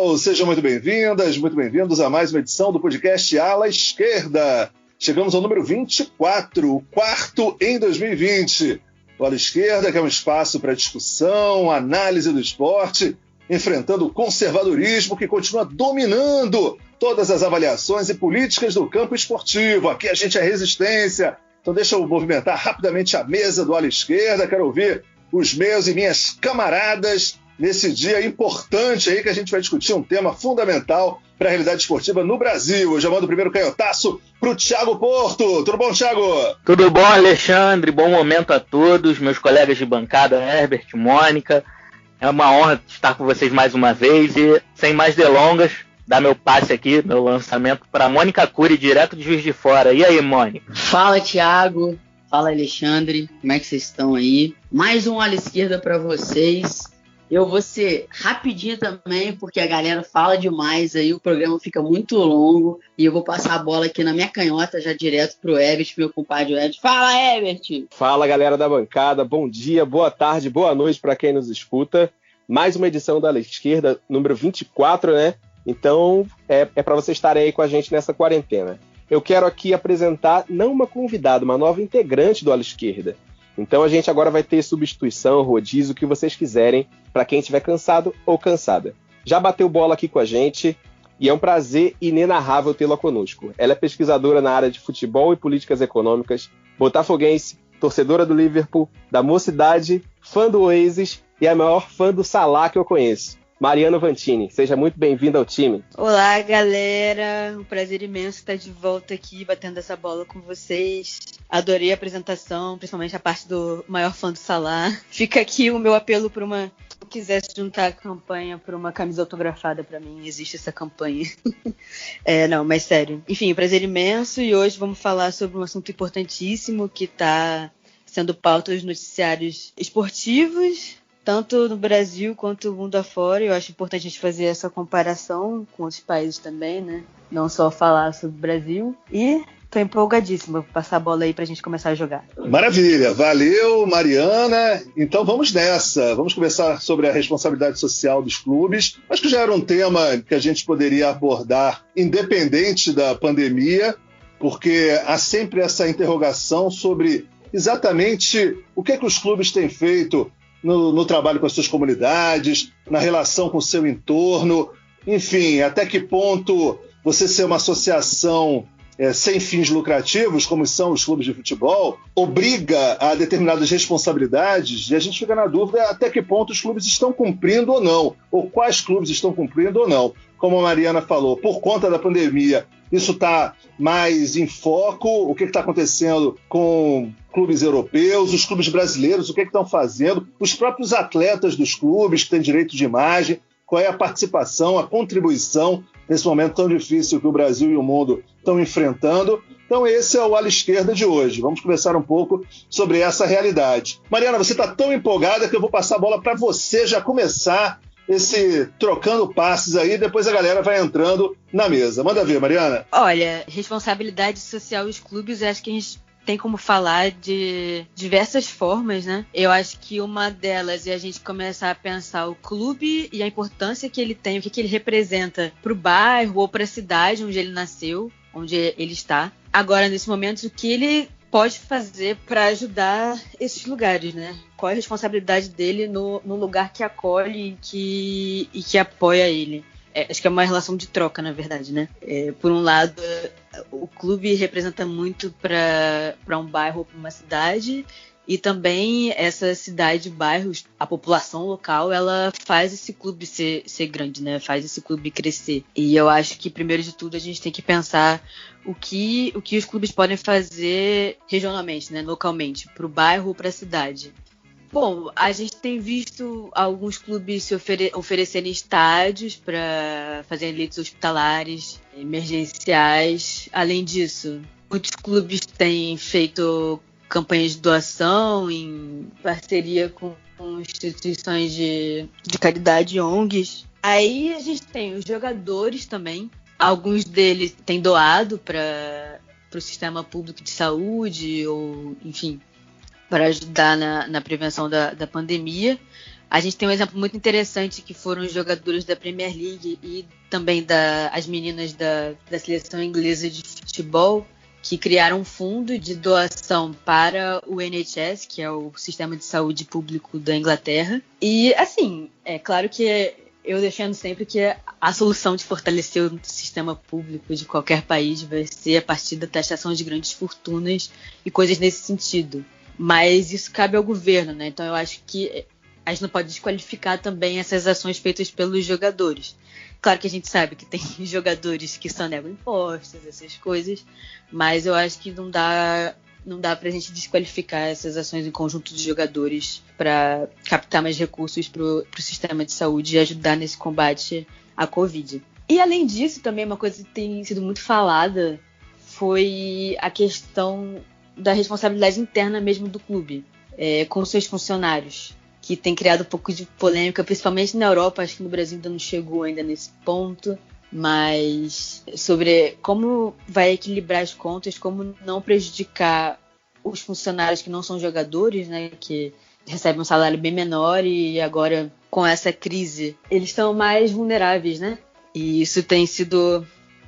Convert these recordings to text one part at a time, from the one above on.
pessoal, sejam muito bem-vindas, muito bem-vindos a mais uma edição do podcast Ala Esquerda. Chegamos ao número 24, o quarto em 2020. O Ala Esquerda, que é um espaço para discussão, análise do esporte, enfrentando o conservadorismo que continua dominando todas as avaliações e políticas do campo esportivo. Aqui a gente é resistência. Então deixa eu movimentar rapidamente a mesa do Ala Esquerda. Quero ouvir os meus e minhas camaradas nesse dia importante aí que a gente vai discutir um tema fundamental para a realidade esportiva no Brasil. Eu já mando o primeiro canhotaço para o Thiago Porto. Tudo bom, Thiago? Tudo bom, Alexandre. Bom momento a todos, meus colegas de bancada, Herbert, Mônica. É uma honra estar com vocês mais uma vez e, sem mais delongas, dar meu passe aqui, meu lançamento para Mônica Cury, direto de Juiz de Fora. E aí, Mônica? Fala, Thiago. Fala, Alexandre. Como é que vocês estão aí? Mais um Ala Esquerda para vocês. Eu vou ser rapidinho também, porque a galera fala demais aí, o programa fica muito longo. E eu vou passar a bola aqui na minha canhota, já direto pro Herbert, meu compadre Herbert. Fala, Herbert! Fala, galera da bancada. Bom dia, boa tarde, boa noite para quem nos escuta. Mais uma edição da Ala Esquerda, número 24, né? Então, é para vocês estarem aí com a gente nessa quarentena. Eu quero aqui apresentar, não uma convidada, uma nova integrante do Ala Esquerda. Então a gente agora vai ter substituição, rodízio, o que vocês quiserem, para quem estiver cansado ou cansada. Já bateu bola aqui com a gente e é um prazer inenarrável tê-la conosco. Ela é pesquisadora na área de futebol e políticas econômicas, botafoguense, torcedora do Liverpool, da Mocidade, fã do Oasis e a maior fã do Salah que eu conheço. Mariana Vantini, seja muito bem-vinda ao time. Olá, galera. Um prazer imenso estar de volta aqui, batendo essa bola com vocês. Adorei a apresentação, principalmente a parte do maior fã do Salah. Fica aqui o meu apelo para uma... Se eu quisesse juntar a campanha para uma camisa autografada para mim, existe essa campanha. Não, mas sério. Enfim, prazer imenso e hoje vamos falar sobre um assunto importantíssimo que está sendo pauta dos noticiários esportivos, tanto no Brasil quanto no mundo afora. Eu acho importante a gente fazer essa comparação com outros países também, né? Não só falar sobre o Brasil. E tô empolgadíssima. Vou passar a bola aí pra gente começar a jogar. Maravilha. Valeu, Mariana. Então vamos nessa. Vamos conversar sobre a responsabilidade social dos clubes. Acho que já era um tema que a gente poderia abordar independente da pandemia, porque há sempre essa interrogação sobre exatamente o que os clubes têm feito no trabalho com as suas comunidades, na relação com o seu entorno, enfim, até que ponto você ser uma associação sem fins lucrativos, como são os clubes de futebol, obriga a determinadas responsabilidades, e a gente fica na dúvida até que ponto os clubes estão cumprindo ou não, ou quais clubes estão cumprindo ou não. Como a Mariana falou, por conta da pandemia, isso está mais em foco. O que está acontecendo com clubes europeus, os clubes brasileiros, o que estão fazendo, os próprios atletas dos clubes que têm direito de imagem, qual é a participação, a contribuição nesse momento tão difícil que o Brasil e o mundo estão enfrentando. Então esse é o Ala Esquerda de hoje. Vamos conversar um pouco sobre essa realidade. Mariana, você está tão empolgada que eu vou passar a bola para você já começar esse trocando passes aí, depois a galera vai entrando na mesa. Manda ver, Mariana. Olha, responsabilidade social dos clubes, eu acho que a gente tem como falar de diversas formas, né? Eu acho que uma delas é a gente começar a pensar o clube e a importância que ele tem, o que ele representa para o bairro ou para a cidade onde ele nasceu, onde ele está. Agora, nesse momento, o que ele pode fazer para ajudar esses lugares, né? Qual é a responsabilidade dele no lugar que acolhe e que apoia ele? Acho que é uma relação de troca, na verdade, né? Por um lado, o clube representa muito para um bairro ou para uma cidade, e também essa cidade, bairros, a população local, ela faz esse clube ser grande, né? Faz esse clube crescer. E eu acho que, primeiro de tudo, a gente tem que pensar o que os clubes podem fazer regionalmente, né? Localmente, para o bairro ou para a cidade. Bom, a gente tem visto alguns clubes se oferecerem estádios para fazer leitos hospitalares, emergenciais. Além disso, muitos clubes têm feito campanhas de doação em parceria com instituições de caridade e ONGs. Aí a gente tem os jogadores também. Alguns deles têm doado para o sistema público de saúde, ou enfim, para ajudar na prevenção da pandemia. A gente tem um exemplo muito interessante que foram os jogadores da Premier League e também as meninas da seleção inglesa de futebol, que criaram um fundo de doação para o NHS, que é o sistema de saúde público da Inglaterra. E, assim, é claro que eu defendo sempre que a solução de fortalecer o sistema público de qualquer país vai ser a partir da taxação de grandes fortunas e coisas nesse sentido. Mas isso cabe ao governo, né? Então eu acho que a gente não pode desqualificar também essas ações feitas pelos jogadores. Claro que a gente sabe que tem jogadores que só negam impostos, essas coisas, mas eu acho que não dá pra gente desqualificar essas ações em conjunto de jogadores para captar mais recursos pro sistema de saúde e ajudar nesse combate à Covid. E além disso, também uma coisa que tem sido muito falada foi a questão da responsabilidade interna mesmo do clube, com seus funcionários, que tem criado um pouco de polêmica, principalmente na Europa. Acho que no Brasil ainda não chegou ainda nesse ponto, mas sobre como vai equilibrar as contas, como não prejudicar os funcionários que não são jogadores, né, que recebem um salário bem menor e agora com essa crise eles estão mais vulneráveis, né? E isso tem sido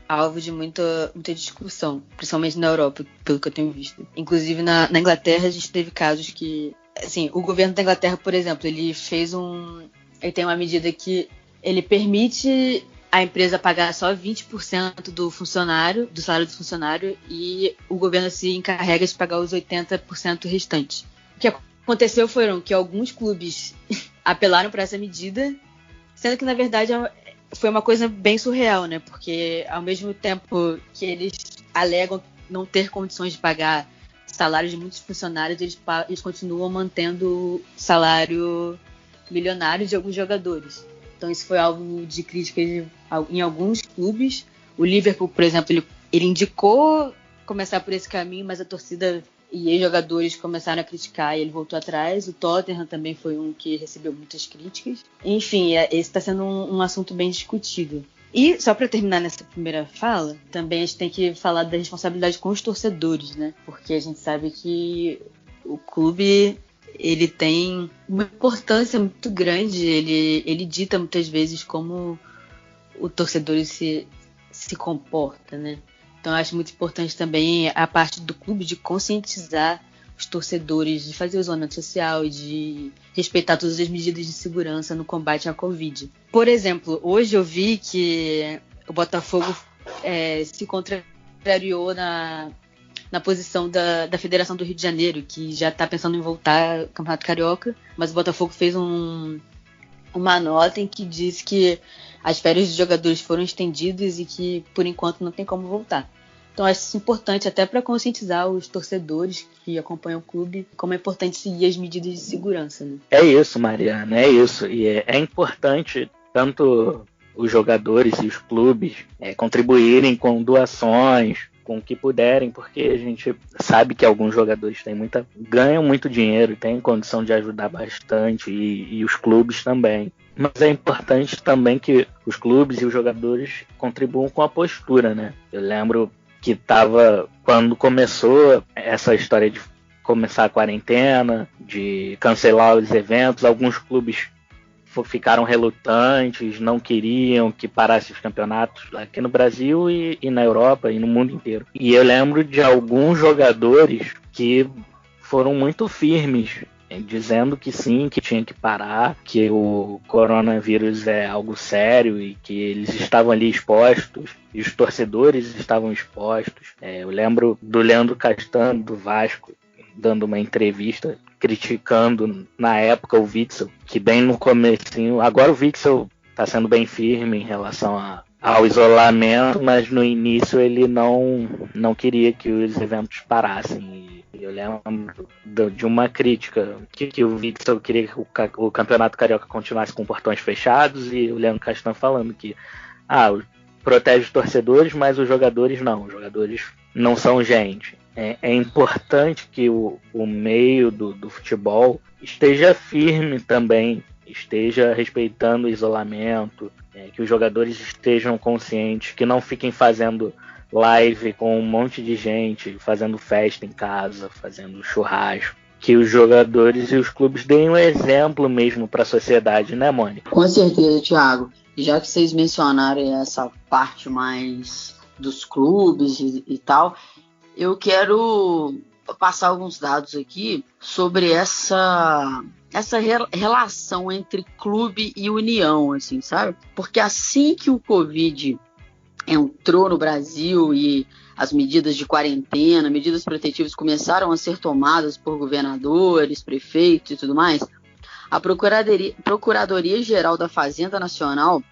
alvo de muita discussão, principalmente na Europa, pelo que eu tenho visto. Inclusive na Inglaterra a gente teve casos que, assim, o governo da Inglaterra, por exemplo, ele tem uma medida que ele permite a empresa pagar só 20% do salário do funcionário, e o governo se encarrega de pagar os 80% restantes. O que aconteceu foram que alguns clubes apelaram para essa medida, sendo que, na verdade, foi uma coisa bem surreal, né? Porque, ao mesmo tempo que eles alegam não ter condições de pagar salários de muitos funcionários, eles continuam mantendo o salário milionário de alguns jogadores. Então isso foi alvo de crítica em alguns clubes. O Liverpool, por exemplo, ele indicou começar por esse caminho, mas a torcida e os jogadores começaram a criticar e ele voltou atrás. O Tottenham também foi um que recebeu muitas críticas. Enfim, esse está sendo um assunto bem discutido. E, só para terminar nessa primeira fala, também a gente tem que falar da responsabilidade com os torcedores, né? Porque a gente sabe que o clube, ele tem uma importância muito grande, ele dita muitas vezes como o torcedor se comporta, né? Então eu acho muito importante também a parte do clube de conscientizar os torcedores, de fazer o isolamento social e de respeitar todas as medidas de segurança no combate à Covid. Por exemplo, hoje eu vi que o Botafogo se contrariou na posição da Federação do Rio de Janeiro, que já está pensando em voltar ao Campeonato Carioca, mas o Botafogo fez uma nota em que diz que as férias dos jogadores foram estendidas e que, por enquanto, não tem como voltar. Então, acho isso importante até para conscientizar os torcedores que acompanham o clube como é importante seguir as medidas de segurança, né? É isso, Mariana, é isso. E é importante tanto os jogadores e os clubes contribuírem com doações, com o que puderem, porque a gente sabe que alguns jogadores ganham muito dinheiro, têm condição de ajudar bastante, e os clubes também. Mas é importante também que os clubes e os jogadores contribuam com a postura, né? Eu lembro que quando começou essa história de começar a quarentena, de cancelar os eventos, alguns clubes ficaram relutantes, não queriam que parasse os campeonatos aqui no Brasil e na Europa e no mundo inteiro. E eu lembro de alguns jogadores que foram muito firmes, dizendo que sim, que tinha que parar, que o coronavírus é algo sério e que eles estavam ali expostos, e os torcedores estavam expostos. Eu lembro do Leandro Castan, do Vasco, dando uma entrevista criticando na época o Witsel, que bem no comecinho, agora o Witsel está sendo bem firme em relação ao isolamento, mas no início ele não queria que os eventos parassem. E eu lembro de uma crítica que o Witsel queria que o Campeonato Carioca continuasse com portões fechados, e o Leandro Castan falando que protege os torcedores, mas os jogadores não são gente. É importante que o meio do futebol esteja firme também, esteja respeitando o isolamento, que os jogadores estejam conscientes, que não fiquem fazendo live com um monte de gente, fazendo festa em casa, fazendo churrasco, que os jogadores e os clubes deem um exemplo mesmo para a sociedade, né, Mônica? Com certeza, Thiago. E já que vocês mencionaram essa parte mais dos clubes e tal, eu quero passar alguns dados aqui sobre essa relação entre clube e união, assim, sabe? Porque assim que o Covid entrou no Brasil e as medidas de quarentena, medidas protetivas começaram a ser tomadas por governadores, prefeitos e tudo mais, a Procuradoria-Geral da Fazenda Nacional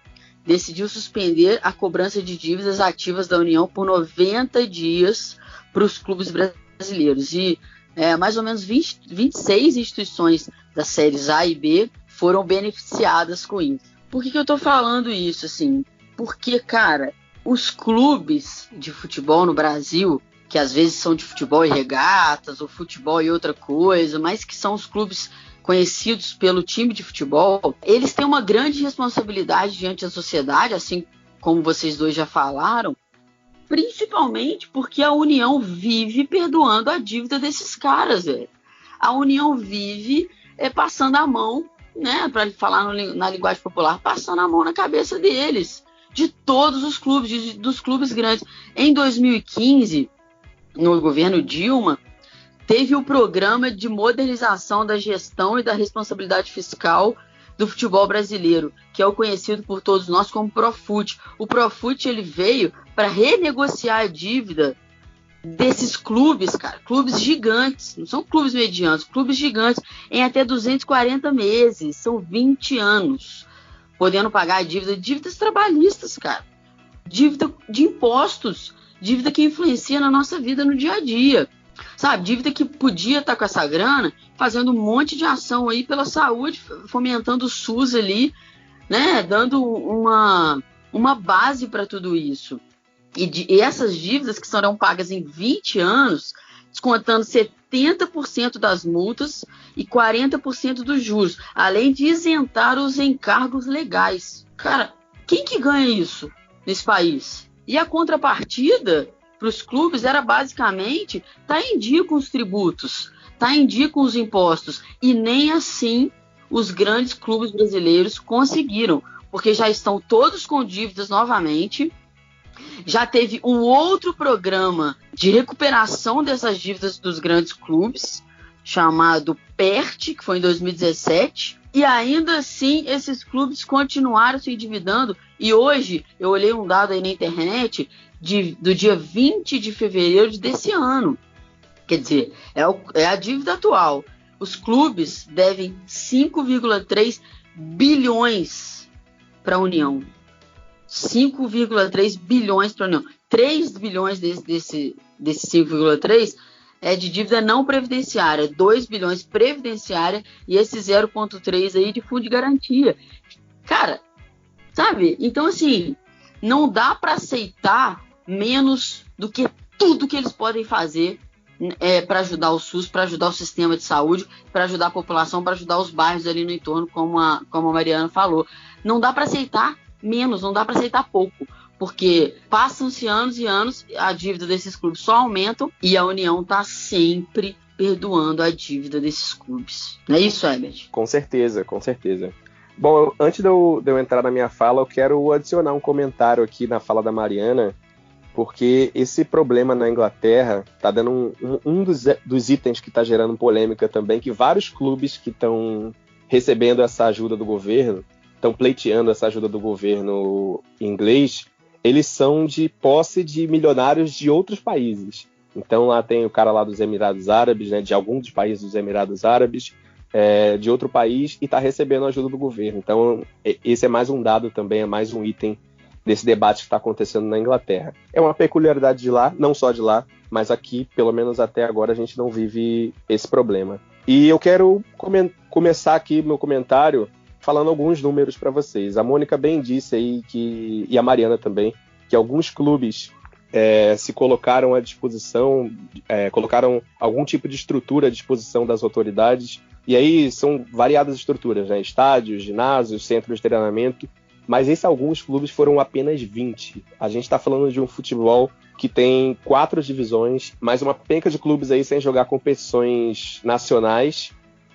decidiu suspender a cobrança de dívidas ativas da União por 90 dias para os clubes brasileiros. E mais ou menos 26 instituições das séries A e B foram beneficiadas com isso. Por que eu estou falando isso, assim? Porque, cara, os clubes de futebol no Brasil, que às vezes são de futebol e regatas, ou futebol e outra coisa, mas que são os clubes conhecidos pelo time de futebol, eles têm uma grande responsabilidade diante da sociedade, assim como vocês dois já falaram, principalmente porque a União vive perdoando a dívida desses caras, velho. A União vive passando a mão, né, para falar na linguagem popular, passando a mão na cabeça deles, de todos os clubes, dos clubes grandes. Em 2015, no governo Dilma, teve o programa de modernização da gestão e da responsabilidade fiscal do futebol brasileiro, que é o conhecido por todos nós como Profut. O Profut, ele veio para renegociar a dívida desses clubes, cara, clubes gigantes, não são clubes medianos, clubes gigantes, em até 240 meses, são 20 anos, podendo pagar dívidas trabalhistas, cara, dívida de impostos, dívida que influencia na nossa vida no dia a dia. Sabe, dívida que podia estar com essa grana fazendo um monte de ação aí pela saúde, fomentando o SUS ali, né, dando uma base para tudo isso. E essas dívidas que serão pagas em 20 anos, descontando 70% das multas e 40% dos juros, além de isentar os encargos legais. Cara, quem que ganha isso nesse país? E a contrapartida para os clubes era basicamente estar em dia com os tributos, estar em dia com os impostos. E nem assim os grandes clubes brasileiros conseguiram, porque já estão todos com dívidas novamente. Já teve um outro programa de recuperação dessas dívidas dos grandes clubes, chamado PERT, que foi em 2017. E ainda assim, esses clubes continuaram se endividando. E hoje, eu olhei um dado aí na internet do dia 20 de fevereiro desse ano. Quer dizer, é a dívida atual. Os clubes devem 5,3 bilhões para a União. 5,3 bilhões para a União. 3 bilhões desse 5,3 é de dívida não previdenciária, 2 bilhões previdenciária e esse 0,3 aí de fundo de garantia. Cara, sabe? Então, assim, não dá para aceitar menos do que tudo que eles podem fazer para ajudar o SUS, para ajudar o sistema de saúde, para ajudar a população, para ajudar os bairros ali no entorno, como a Mariana falou. Não dá para aceitar menos, não dá para aceitar pouco, porque passam-se anos e anos, a dívida desses clubes só aumenta e a União está sempre perdoando a dívida desses clubes. Não é isso, Herbert? Com certeza, com certeza. Bom, antes de eu entrar na minha fala, eu quero adicionar um comentário aqui na fala da Mariana, porque esse problema na Inglaterra está dando um dos itens que está gerando polêmica também, que vários clubes que estão recebendo essa ajuda do governo, estão pleiteando essa ajuda do governo inglês, eles são de posse de milionários de outros países. Então lá tem o cara lá dos Emirados Árabes, né, de algum dos países dos Emirados Árabes, de outro país, e está recebendo ajuda do governo. Então esse é mais um dado também, é mais um item desse debate que está acontecendo na Inglaterra. É uma peculiaridade de lá, não só de lá, mas aqui, pelo menos até agora, a gente não vive esse problema. E eu quero começar aqui meu comentário falando alguns números para vocês. A Mônica bem disse aí, e a Mariana também, que alguns clubes se colocaram à disposição, colocaram algum tipo de estrutura à disposição das autoridades, e aí são variadas estruturas, né? Estádios, ginásios, centros de treinamento, mas esses alguns clubes foram apenas 20. A gente está falando de um futebol que tem 4 divisões, mais uma penca de clubes aí sem jogar competições nacionais,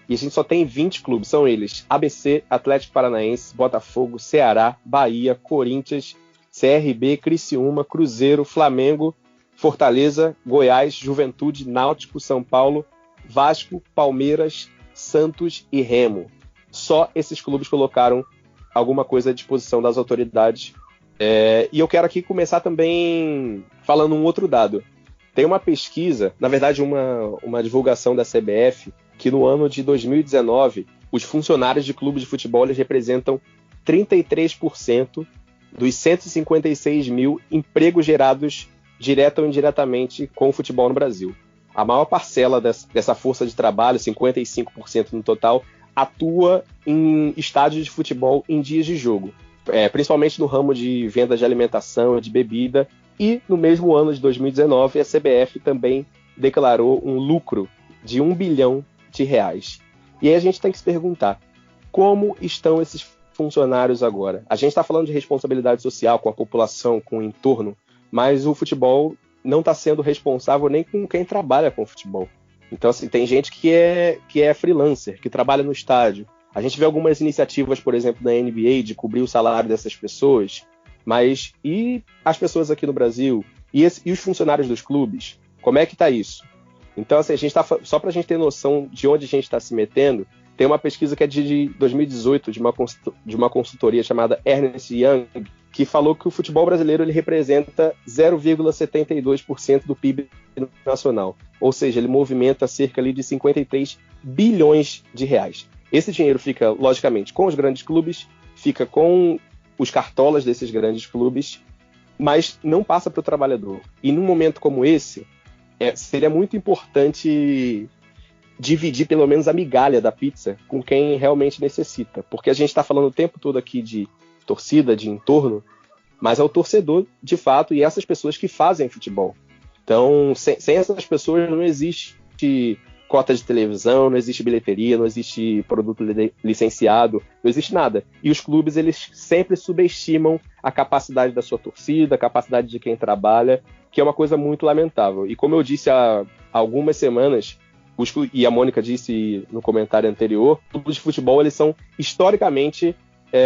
e a gente só tem 20 clubes. São eles: ABC, Atlético Paranaense, Botafogo, Ceará, Bahia, Corinthians, CRB, Criciúma, Cruzeiro, Flamengo, Fortaleza, Goiás, Juventude, Náutico, São Paulo, Vasco, Palmeiras, Santos e Remo. Só esses clubes colocaram alguma coisa à disposição das autoridades. E eu quero aqui começar também falando um outro dado. Tem uma pesquisa, na verdade uma divulgação da CBF, que no ano de 2019, os funcionários de clubes de futebol eles representam 33% dos 156 mil empregos gerados direta ou indiretamente com o futebol no Brasil. A maior parcela dessa força de trabalho, 55% no total, atua em estádios de futebol em dias de jogo, principalmente no ramo de venda de alimentação e de bebida. E no mesmo ano de 2019, a CBF também declarou um lucro de R$1 bilhão. E aí a gente tem que se perguntar, como estão esses funcionários agora? A gente está falando de responsabilidade social com a população, com o entorno, mas o futebol não está sendo responsável nem com quem trabalha com o futebol. Então, assim, tem gente que é freelancer, que trabalha no estádio. A gente vê algumas iniciativas, por exemplo, da NBA, de cobrir o salário dessas pessoas, mas e as pessoas aqui no Brasil? E os funcionários dos clubes? Como é que está isso? Então, assim, só para a gente ter noção de onde a gente está se metendo, tem uma pesquisa que é de 2018, de uma consultoria chamada Ernst Young, que falou que o futebol brasileiro ele representa 0,72% do PIB nacional. Ou seja, ele movimenta cerca ali de 53 bilhões de reais. Esse dinheiro fica, logicamente, com os grandes clubes, fica com os cartolas desses grandes clubes, mas não passa para o trabalhador. E num momento como esse, seria muito importante dividir pelo menos a migalha da pizza com quem realmente necessita. Porque a gente está falando o tempo todo aqui de torcida, de entorno, mas é o torcedor de fato e essas pessoas que fazem futebol. Então, sem essas pessoas não existe cota de televisão, não existe bilheteria, não existe produto licenciado, não existe nada. E os clubes, eles sempre subestimam a capacidade da sua torcida, a capacidade de quem trabalha, que é uma coisa muito lamentável. E como eu disse há algumas semanas, e a Mônica disse no comentário anterior, os clubes de futebol, eles são historicamente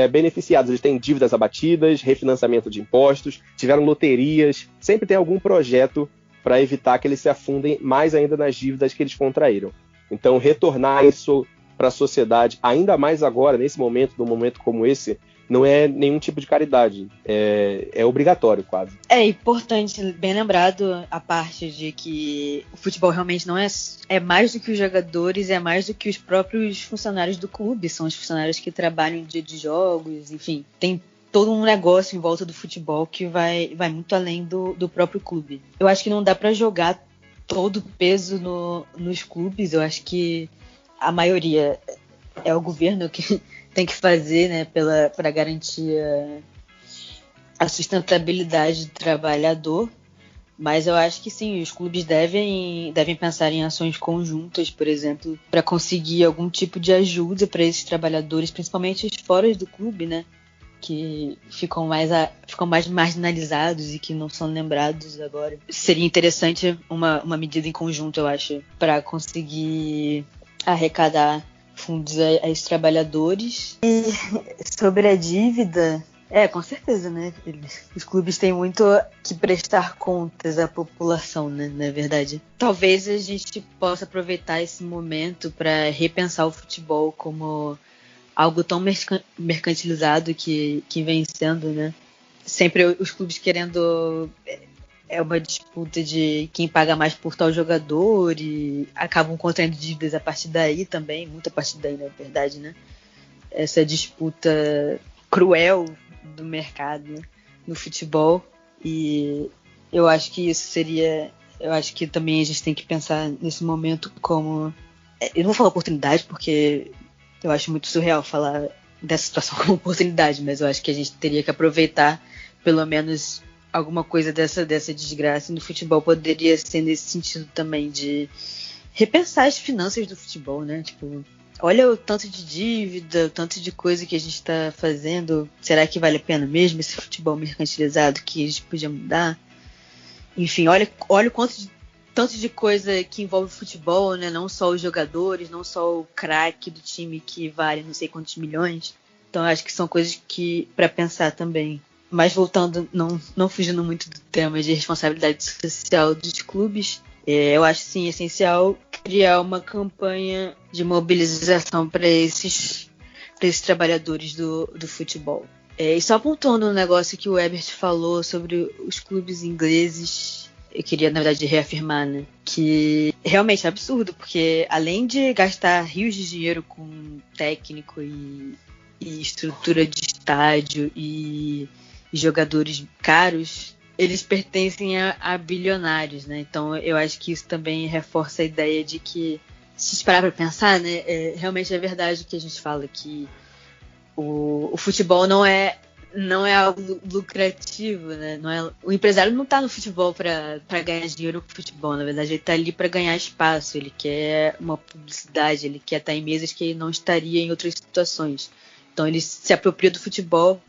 beneficiados. Eles têm dívidas abatidas, refinanciamento de impostos, tiveram loterias, sempre tem algum projeto para evitar que eles se afundem mais ainda nas dívidas que eles contraíram. Então, retornar isso para a sociedade, ainda mais agora, num momento como esse, não é nenhum tipo de caridade. É obrigatório, quase. É importante, bem lembrado, a parte de que o futebol realmente não é mais do que os jogadores, é mais do que os próprios funcionários do clube. São os funcionários que trabalham em dia de jogos, enfim, tem todo um negócio em volta do futebol que vai muito além do próprio clube. Eu acho que não dá para jogar todo o peso nos clubes. Eu acho que a maioria é o governo que tem que fazer, né, para garantir a sustentabilidade do trabalhador. Mas eu acho que sim, os clubes devem pensar em ações conjuntas, por exemplo, para conseguir algum tipo de ajuda para esses trabalhadores, principalmente os fora do clube, né? Que ficam mais marginalizados e que não são lembrados agora. Seria interessante uma medida em conjunto, eu acho, para conseguir arrecadar fundos a esses trabalhadores. E sobre a dívida, com certeza, né? Os clubes têm muito que prestar contas à população, né? Na verdade. Talvez a gente possa aproveitar esse momento para repensar o futebol como algo tão mercantilizado que vem sendo, né? Sempre os clubes querendo... É uma disputa de quem paga mais por tal jogador e acabam contraindo dívidas a partir daí também. Muita a partir daí, na verdade, né? Essa disputa cruel do mercado, né, no futebol. E eu acho que isso seria... Eu acho que também a gente tem que pensar nesse momento como... Eu não vou falar oportunidade porque... Eu acho muito surreal falar dessa situação como oportunidade, mas eu acho que a gente teria que aproveitar pelo menos alguma coisa dessa desgraça. E no futebol poderia ser nesse sentido também, de repensar as finanças do futebol, né? Tipo, olha o tanto de dívida, o tanto de coisa que a gente está fazendo. Será que vale a pena mesmo esse futebol mercantilizado que a gente podia mudar? Enfim, olha o tanto de coisa que envolve o futebol, né? Não só os jogadores, não só o craque do time que vale não sei quantos milhões. Então, acho que são coisas que para pensar também. Mas voltando, não fugindo muito do tema de responsabilidade social dos clubes, eu acho sim essencial criar uma campanha de mobilização para esses trabalhadores do futebol. E só apontando um negócio que o Herbert falou sobre os clubes ingleses, eu queria, na verdade, reafirmar, né, que realmente é absurdo, porque além de gastar rios de dinheiro com técnico e estrutura de estádio e jogadores caros, eles pertencem a bilionários, né? Então eu acho que isso também reforça a ideia de que, se parar para pensar, né, realmente é verdade o que a gente fala, que o futebol não é algo lucrativo, né? O empresário não está no futebol para ganhar dinheiro com o futebol, na verdade ele está ali para ganhar espaço, ele quer uma publicidade, ele quer estar em mesas que ele não estaria em outras situações. Então ele se apropria do futebol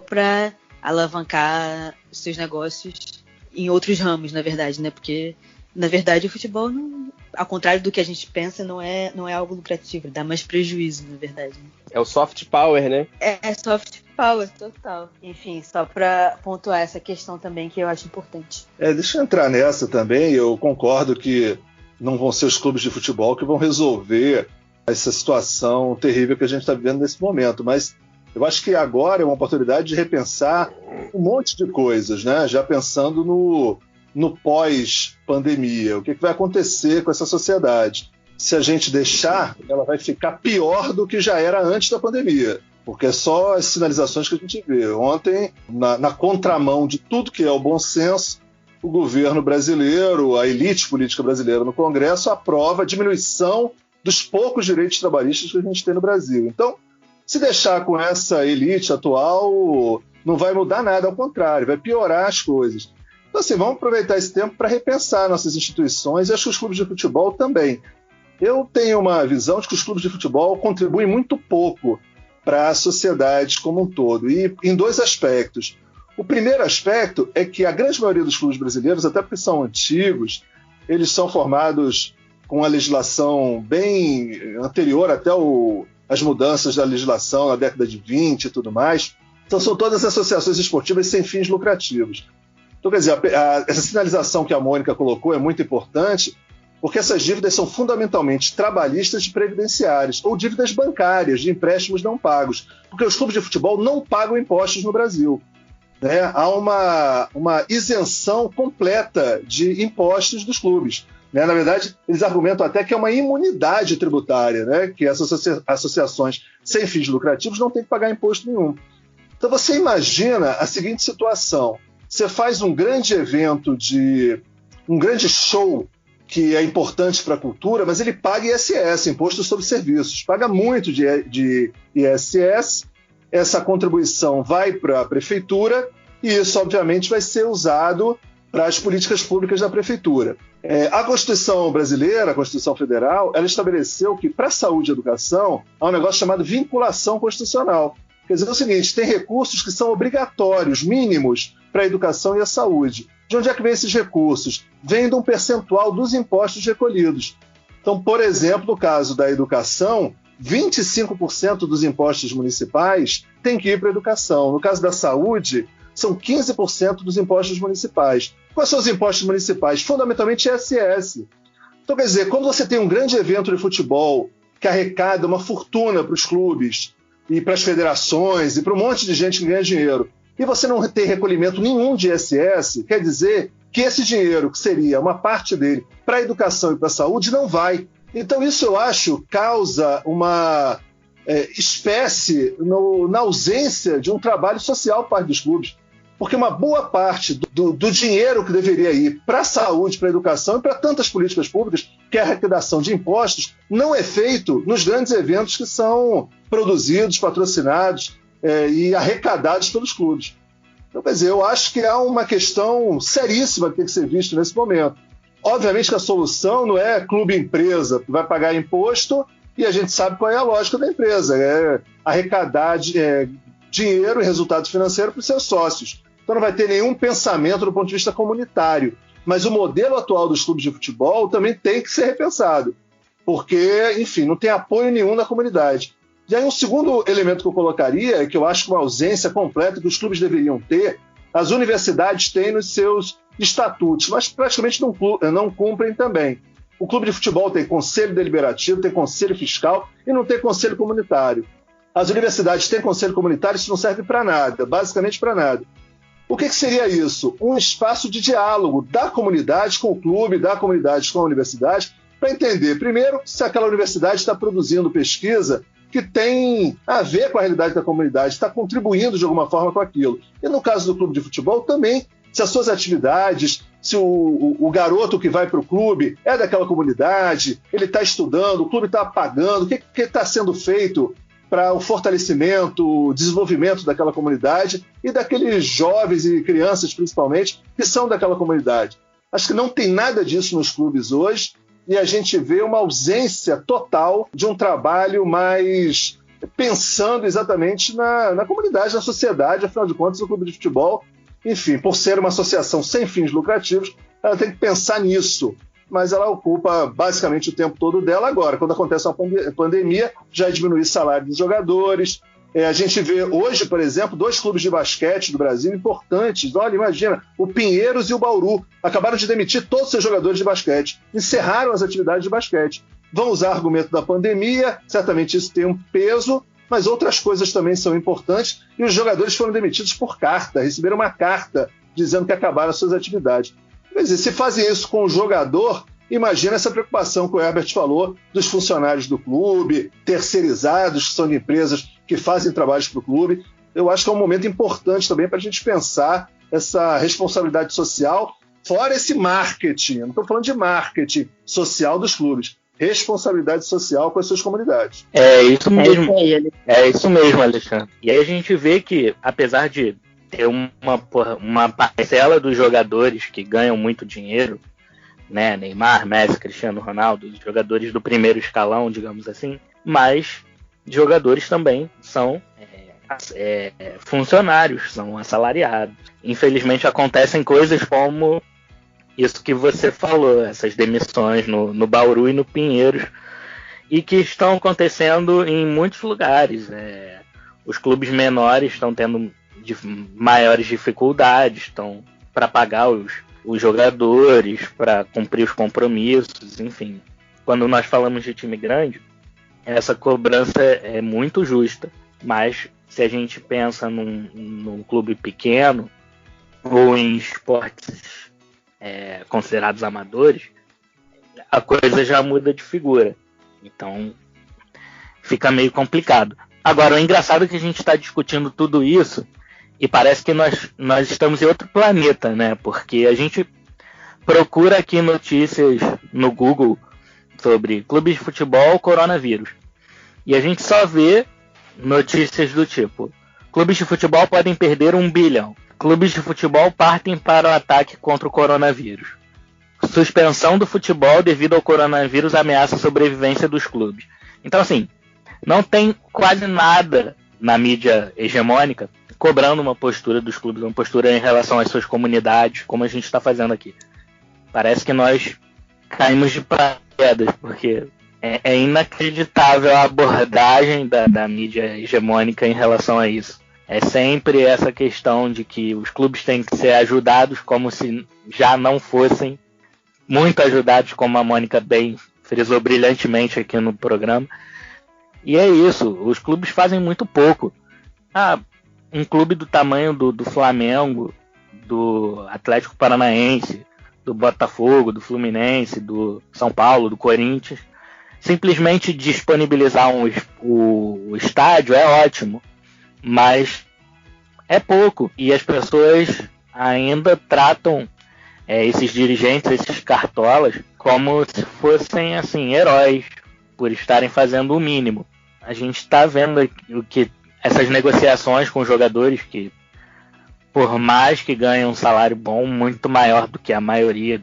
para alavancar seus negócios em outros ramos, na verdade, né? Porque, na verdade, o futebol, ao contrário do que a gente pensa, não é algo lucrativo, dá mais prejuízo, na verdade. É o soft power, né? É soft power, total. Enfim, só para pontuar essa questão também, que eu acho importante. Deixa eu entrar nessa também. Eu concordo que não vão ser os clubes de futebol que vão resolver essa situação terrível que a gente está vivendo nesse momento, mas eu acho que agora é uma oportunidade de repensar um monte de coisas, né? Já pensando no pós-pandemia. O que vai acontecer com essa sociedade? Se a gente deixar, ela vai ficar pior do que já era antes da pandemia. Porque é só as sinalizações que a gente vê. Ontem, na contramão de tudo que é o bom senso, o governo brasileiro, a elite política brasileira no Congresso, aprova a diminuição dos poucos direitos trabalhistas que a gente tem no Brasil. Então, se deixar com essa elite atual, não vai mudar nada, ao contrário, vai piorar as coisas. Então, assim, vamos aproveitar esse tempo para repensar nossas instituições e acho que os clubes de futebol também. Eu tenho uma visão de que os clubes de futebol contribuem muito pouco para a sociedade como um todo, e em dois aspectos. O primeiro aspecto é que a grande maioria dos clubes brasileiros, até porque são antigos, eles são formados com a legislação bem anterior até as mudanças da legislação na década de 20 e tudo mais. Então são todas associações esportivas sem fins lucrativos. Então, quer dizer, essa sinalização que a Mônica colocou é muito importante, porque essas dívidas são fundamentalmente trabalhistas e previdenciárias, ou dívidas bancárias, de empréstimos não pagos, porque os clubes de futebol não pagam impostos no Brasil. Né? Há uma isenção completa de impostos dos clubes. Na verdade, eles argumentam até que é uma imunidade tributária, né? Que essas associações sem fins lucrativos não têm que pagar imposto nenhum. Então você imagina a seguinte situação: você faz um grande evento, um grande show que é importante para a cultura, mas ele paga ISS, Imposto sobre Serviços, paga muito de ISS, essa contribuição vai para a prefeitura e isso, obviamente, vai ser usado para as políticas públicas da prefeitura. A Constituição brasileira, a Constituição Federal, ela estabeleceu que para a saúde e educação há um negócio chamado vinculação constitucional. Quer dizer, é o seguinte, tem recursos que são obrigatórios, mínimos, para a educação e a saúde. De onde é que vem esses recursos? Vem de um percentual dos impostos recolhidos. Então, por exemplo, no caso da educação, 25% dos impostos municipais tem que ir para a educação. No caso da saúde, são 15% dos impostos municipais. Quais são os impostos municipais? Fundamentalmente ISS. Então, quer dizer, quando você tem um grande evento de futebol que arrecada uma fortuna para os clubes e para as federações e para um monte de gente que ganha dinheiro, e você não tem recolhimento nenhum de ISS, quer dizer que esse dinheiro, que seria uma parte dele para a educação e para a saúde, não vai. Então isso, eu acho, causa uma espécie na ausência de um trabalho social por parte dos clubes. Porque uma boa parte do dinheiro que deveria ir para a saúde, para a educação e para tantas políticas públicas, que é a arrecadação de impostos, não é feito nos grandes eventos que são produzidos, patrocinados e arrecadados pelos clubes. Então, quer dizer, eu acho que há uma questão seríssima que tem que ser vista nesse momento. Obviamente que a solução não é clube-empresa, que vai pagar imposto E a gente sabe qual é a lógica da empresa, é arrecadar dinheiro e resultados financeiros para os seus sócios. Então não vai ter nenhum pensamento do ponto de vista comunitário. Mas o modelo atual dos clubes de futebol também tem que ser repensado, porque, enfim, não tem apoio nenhum da comunidade. E aí um segundo elemento que eu colocaria, é que eu acho que uma ausência completa que os clubes deveriam ter, as universidades têm nos seus estatutos, mas praticamente não cumprem também. O clube de futebol tem conselho deliberativo, tem conselho fiscal e não tem conselho comunitário. As universidades têm conselho comunitário, isso não serve para nada, basicamente para nada. O que seria isso? Um espaço de diálogo da comunidade com o clube, da comunidade com a universidade, para entender, primeiro, se aquela universidade está produzindo pesquisa que tem a ver com a realidade da comunidade, está contribuindo de alguma forma com aquilo. E no caso do clube de futebol também, se as suas atividades, se o garoto que vai para o clube é daquela comunidade, ele está estudando, o clube está pagando, o que está sendo feito para o fortalecimento, o desenvolvimento daquela comunidade e daqueles jovens e crianças, principalmente, que são daquela comunidade. Acho que não tem nada disso nos clubes hoje e a gente vê uma ausência total de um trabalho mais pensando exatamente na comunidade, na sociedade. Afinal de contas, o clube de futebol, enfim, por ser uma associação sem fins lucrativos, ela tem que pensar nisso. Mas ela ocupa basicamente o tempo todo dela agora. Quando acontece uma pandemia, já diminui o salário dos jogadores. A gente vê hoje, por exemplo, 2 clubes de basquete do Brasil importantes. Olha, imagina, o Pinheiros e o Bauru acabaram de demitir todos os seus jogadores de basquete. Encerraram as atividades de basquete. Vão usar argumento da pandemia, certamente isso tem um peso, mas outras coisas também são importantes. E os jogadores foram demitidos por carta, receberam uma carta dizendo que acabaram as suas atividades. Quer dizer, se fazem isso com o jogador, imagina essa preocupação que o Herbert falou dos funcionários do clube, terceirizados, que são de empresas que fazem trabalhos para o clube. Eu acho que é um momento importante também para a gente pensar essa responsabilidade social, fora esse marketing. Eu não estou falando de marketing social dos clubes, responsabilidade social com as suas comunidades. É isso mesmo, Alexandre. E aí a gente vê que, apesar de ter uma parcela dos jogadores que ganham muito dinheiro, né, Neymar, Messi, Cristiano Ronaldo, jogadores do primeiro escalão, digamos assim, mas jogadores também são funcionários, são assalariados. Infelizmente acontecem coisas como isso que você falou, essas demissões no Bauru e no Pinheiros, e que estão acontecendo em muitos lugares. Os clubes menores estão tendo maiores dificuldades, estão para pagar os jogadores, para cumprir os compromissos, enfim. Quando nós falamos de time grande, essa cobrança é muito justa, mas se a gente pensa num clube pequeno ou em esportes considerados amadores, a coisa já muda de figura. Então fica meio complicado. Agora, o engraçado é que a gente está discutindo tudo isso e parece que nós estamos em outro planeta, né? Porque a gente procura aqui notícias no Google sobre clubes de futebol, coronavírus. E a gente só vê notícias do tipo: clubes de futebol podem perder 1 bilhão. Clubes de futebol partem para o ataque contra o coronavírus. Suspensão do futebol devido ao coronavírus ameaça a sobrevivência dos clubes. Então, assim, não tem quase nada na mídia hegemônica cobrando uma postura dos clubes, uma postura em relação às suas comunidades, como a gente está fazendo aqui. Parece que nós caímos de paraquedas, porque é inacreditável a abordagem da mídia hegemônica em relação a isso. É sempre essa questão de que os clubes têm que ser ajudados como se já não fossem muito ajudados, como a Mônica bem frisou brilhantemente aqui no programa. E é isso, os clubes fazem muito pouco. Um clube do tamanho do Flamengo, do Atlético Paranaense, do Botafogo, do Fluminense, do São Paulo, do Corinthians, simplesmente disponibilizar o estádio é ótimo, mas é pouco. E as pessoas ainda tratam esses dirigentes, esses cartolas, como se fossem assim, heróis, por estarem fazendo o mínimo. A gente está vendo o que essas negociações com os jogadores, que por mais que ganhem um salário bom, muito maior do que a maioria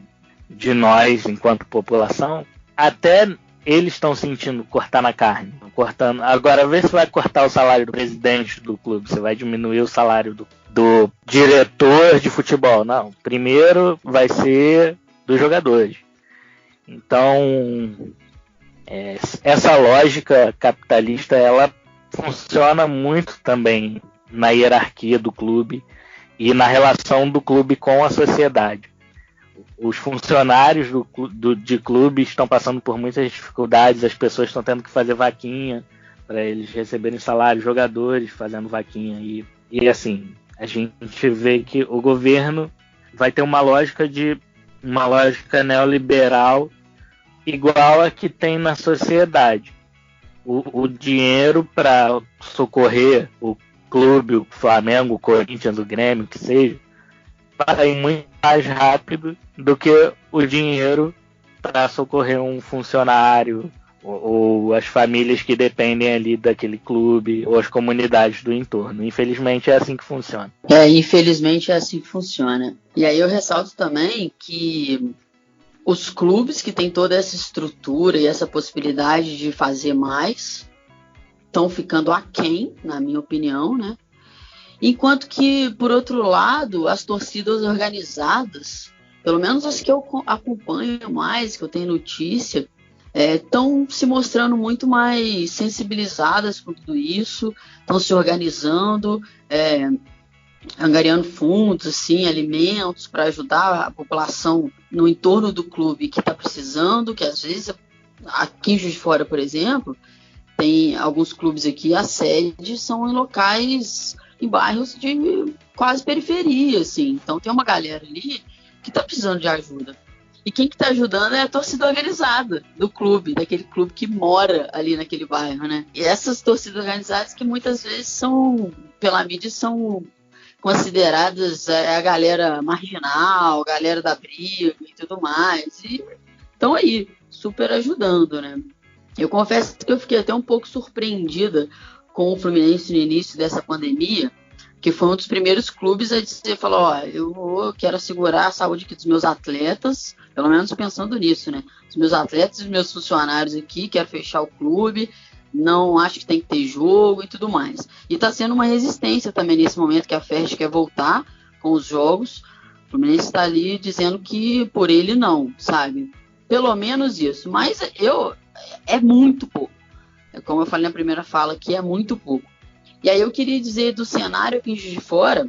de nós enquanto população, até eles estão sentindo cortar na carne. Cortando. Agora, vê se vai cortar o salário do presidente do clube, você vai diminuir o salário do diretor de futebol. Não, primeiro vai ser dos jogadores. Então, essa lógica capitalista, ela funciona muito também na hierarquia do clube e na relação do clube com a sociedade. Os funcionários de clube estão passando por muitas dificuldades, as pessoas estão tendo que fazer vaquinha para eles receberem salário, jogadores fazendo vaquinha. E assim, a gente vê que o governo vai ter uma lógica neoliberal igual a que tem na sociedade. O dinheiro para socorrer o clube, o Flamengo, o Corinthians, o Grêmio, que seja, vai ir muito mais rápido do que o dinheiro para socorrer um funcionário ou as famílias que dependem ali daquele clube ou as comunidades do entorno. Infelizmente é assim que funciona. Infelizmente é assim que funciona. E aí eu ressalto também que os clubes que têm toda essa estrutura e essa possibilidade de fazer mais estão ficando aquém, na minha opinião, né? Enquanto que, por outro lado, as torcidas organizadas, pelo menos as que eu acompanho mais, que eu tenho notícia, estão se mostrando muito mais sensibilizadas com tudo isso, estão se organizando, angariando fundos, assim, alimentos para ajudar a população no entorno do clube que está precisando, que às vezes, aqui em Juiz de Fora, por exemplo, tem alguns clubes aqui, as sedes são em locais, em bairros de quase periferia, assim. Então tem uma galera ali que está precisando de ajuda. E quem que está ajudando é a torcida organizada do clube, daquele clube que mora ali naquele bairro, né? E essas torcidas organizadas que muitas vezes são, pela mídia, são consideradas a galera marginal, a galera da briga e tudo mais. E estão aí, super ajudando, né? Eu confesso que eu fiquei até um pouco surpreendida com o Fluminense no início dessa pandemia, que foi um dos primeiros clubes a dizer, falou, eu quero assegurar a saúde aqui dos meus atletas, pelo menos pensando nisso, né? Os meus atletas e os meus funcionários aqui, quero fechar o clube, não acho que tem que ter jogo e tudo mais. E está sendo uma resistência também nesse momento que a FERJ quer voltar com os jogos. O Fluminense está ali dizendo que por ele não, sabe? Pelo menos isso. Mas é muito pouco. Como eu falei na primeira fala, que é muito pouco. E aí eu queria dizer do cenário aqui em Juiz de Fora,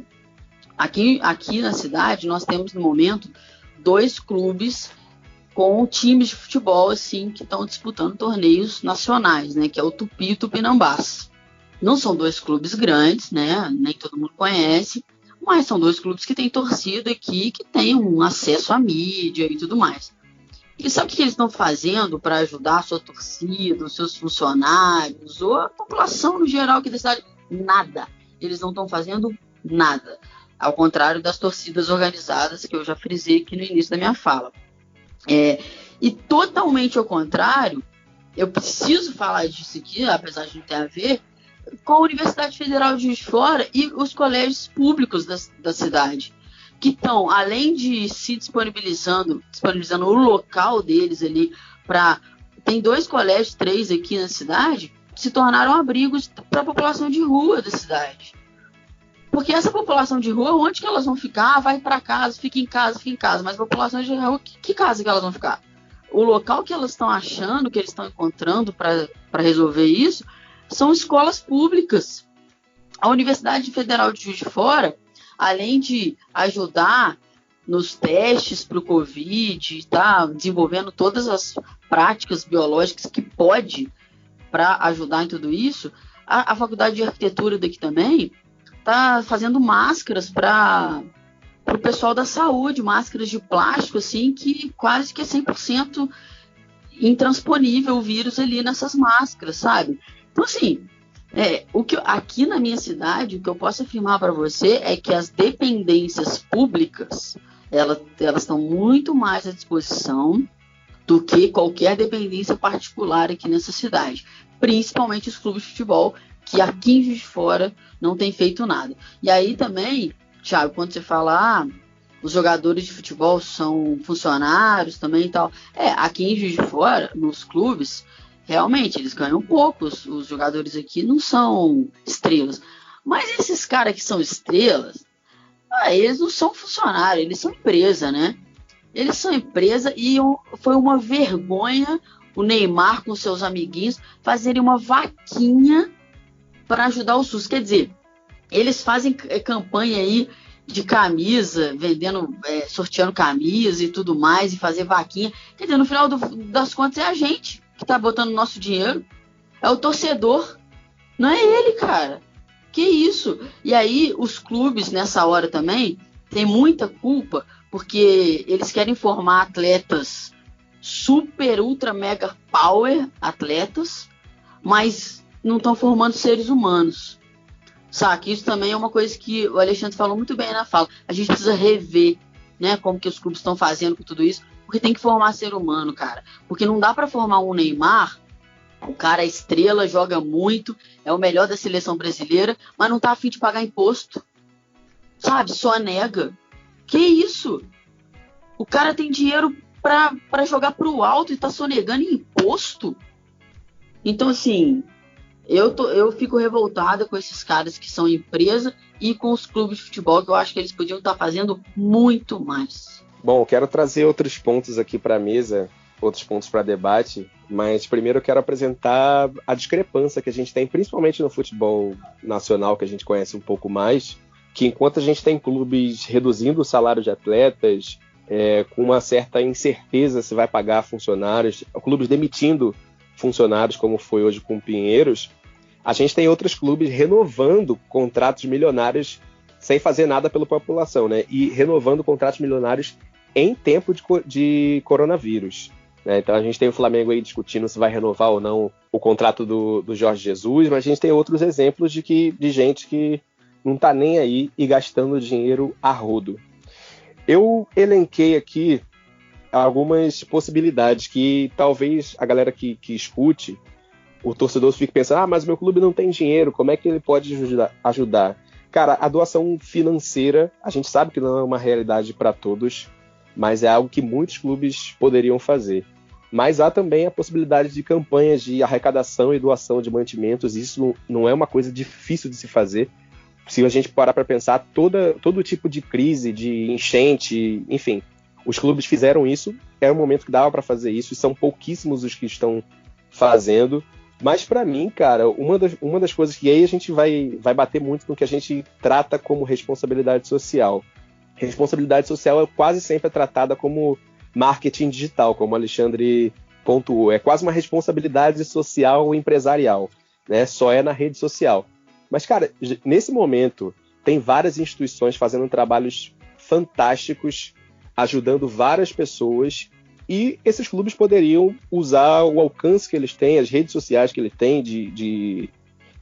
aqui na cidade, nós temos no momento 2 clubes com times de futebol assim, que estão disputando torneios nacionais, né, que é o Tupi e o Tupinambás. Não são 2 clubes grandes, né, nem todo mundo conhece, mas são 2 clubes que têm torcida aqui, que têm um acesso à mídia e tudo mais. E sabe o que eles estão fazendo para ajudar a sua torcida, os seus funcionários, ou a população no geral aqui da cidade? Nada. Eles não estão fazendo nada. Ao contrário das torcidas organizadas, que eu já frisei aqui no início da minha fala. E totalmente ao contrário, eu preciso falar disso aqui, apesar de não ter a ver, com a Universidade Federal de Juiz de Fora e os colégios públicos da cidade, que estão, além de se disponibilizando o local deles ali para... Tem 2 colégios, 3 aqui na cidade, que se tornaram abrigos para a população de rua da cidade. Porque essa população de rua, onde que elas vão ficar? Vai para casa, fica em casa. Mas a população de rua, que casa que elas vão ficar? O local que elas estão achando, que eles estão encontrando para resolver isso, são escolas públicas. A Universidade Federal de Juiz de Fora, além de ajudar nos testes para o Covid, está desenvolvendo todas as práticas biológicas que pode para ajudar em tudo isso, a Faculdade de Arquitetura daqui também está fazendo máscaras para o pessoal da saúde, máscaras de plástico, assim, que quase que é 100% intransponível o vírus ali nessas máscaras, sabe? Então, assim, aqui na minha cidade, o que eu posso afirmar para você é que as dependências públicas, elas estão muito mais à disposição do que qualquer dependência particular aqui nessa cidade. Principalmente os clubes de futebol, que aqui em Juiz de Fora não tem feito nada. E aí também, Thiago, quando você fala, os jogadores de futebol são funcionários também e tal. Aqui em Juiz de Fora, nos clubes, realmente eles ganham pouco. Os jogadores aqui não são estrelas. Mas esses caras que são estrelas, eles não são funcionários, eles são empresa, né? Eles são empresa e foi uma vergonha o Neymar com seus amiguinhos fazerem uma vaquinha para ajudar o SUS. Quer dizer, eles fazem campanha aí de camisa, vendendo, sorteando camisa e tudo mais, e fazer vaquinha. Quer dizer, no final das contas é a gente que está botando nosso dinheiro. É o torcedor, não é ele, cara. Que isso? E aí os clubes nessa hora também têm muita culpa, porque eles querem formar atletas super, ultra, mega power atletas, mas não estão formando seres humanos. Saca? Isso também é uma coisa que o Alexandre falou muito bem na fala. A gente precisa rever, né, como que os clubes estão fazendo com tudo isso, porque tem que formar ser humano, cara. Porque não dá para formar um Neymar, o cara é estrela, joga muito, é o melhor da seleção brasileira, mas não tá a fim de pagar imposto. Sabe? Só nega. Que isso? O cara tem dinheiro para jogar pro alto e tá sonegando em imposto? Então, assim, eu fico revoltada com esses caras que são empresa e com os clubes de futebol, que eu acho que eles podiam estar fazendo muito mais. Bom, eu quero trazer outros pontos aqui para a mesa, outros pontos para debate, mas primeiro eu quero apresentar a discrepância que a gente tem, principalmente no futebol nacional, que a gente conhece um pouco mais, que enquanto a gente tem clubes reduzindo o salário de atletas, com uma certa incerteza se vai pagar funcionários, clubes demitindo funcionários, como foi hoje com o Pinheiros, a gente tem outros clubes renovando contratos milionários sem fazer nada pela população, né? E renovando contratos milionários em tempo de coronavírus. Né? Então a gente tem o Flamengo aí discutindo se vai renovar ou não o contrato do Jorge Jesus, mas a gente tem outros exemplos de gente que não está nem aí e gastando dinheiro a rodo. Eu elenquei aqui algumas possibilidades que talvez a galera que escute, o torcedor fique pensando, mas meu clube não tem dinheiro, como é que ele pode ajudar? Cara, a doação financeira, a gente sabe que não é uma realidade para todos, mas é algo que muitos clubes poderiam fazer. Mas há também a possibilidade de campanhas de arrecadação e doação de mantimentos, isso não é uma coisa difícil de se fazer. Se a gente parar para pensar, todo tipo de crise, de enchente, enfim, os clubes fizeram isso, era um momento que dava para fazer isso, e são pouquíssimos os que estão fazendo. Mas para mim, cara, uma das coisas que aí a gente vai bater muito no que a gente trata como responsabilidade social. Responsabilidade social quase sempre é tratada como marketing digital, como o Alexandre pontuou. É quase uma responsabilidade social empresarial, né? Só é na rede social. Mas, cara, nesse momento, tem várias instituições fazendo trabalhos fantásticos, ajudando várias pessoas, e esses clubes poderiam usar o alcance que eles têm, as redes sociais que eles têm, que